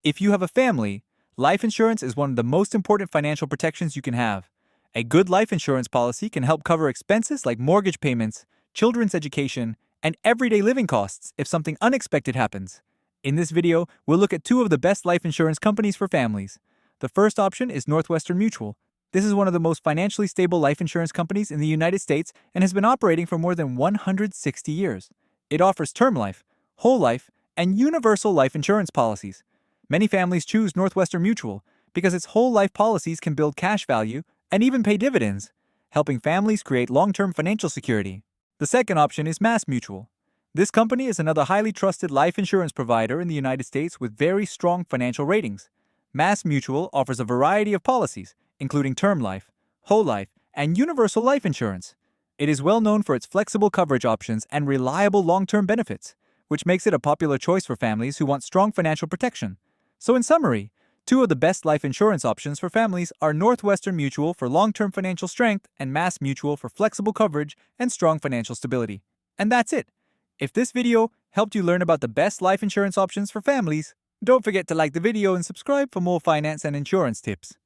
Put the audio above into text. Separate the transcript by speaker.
Speaker 1: If you have a family, life insurance is one of the most important financial protections you can have. A good life insurance policy can help cover expenses like mortgage payments, children's education, and everyday living costs if something unexpected happens. In this video, we'll look at two of the best life insurance companies for families. The first option is Northwestern Mutual. This is one of the most financially stable life insurance companies in the United States and has been operating for more than 160 years. It offers term life, whole life, and universal life insurance policies. Many families choose Northwestern Mutual because its whole life policies can build cash value and even pay dividends, helping families create long-term financial security. The second option is Mass Mutual. This company is another highly trusted life insurance provider in the United States with very strong financial ratings. Mass Mutual offers a variety of policies, including term life, whole life, and universal life insurance. It is well known for its flexible coverage options and reliable long-term benefits, which makes it a popular choice for families who want strong financial protection. So in summary, two of the best life insurance options for families are Northwestern Mutual for long-term financial strength and Mass Mutual for flexible coverage and strong financial stability. And that's it. If this video helped you learn about the best life insurance options for families, don't forget to like the video and subscribe for more finance and insurance tips.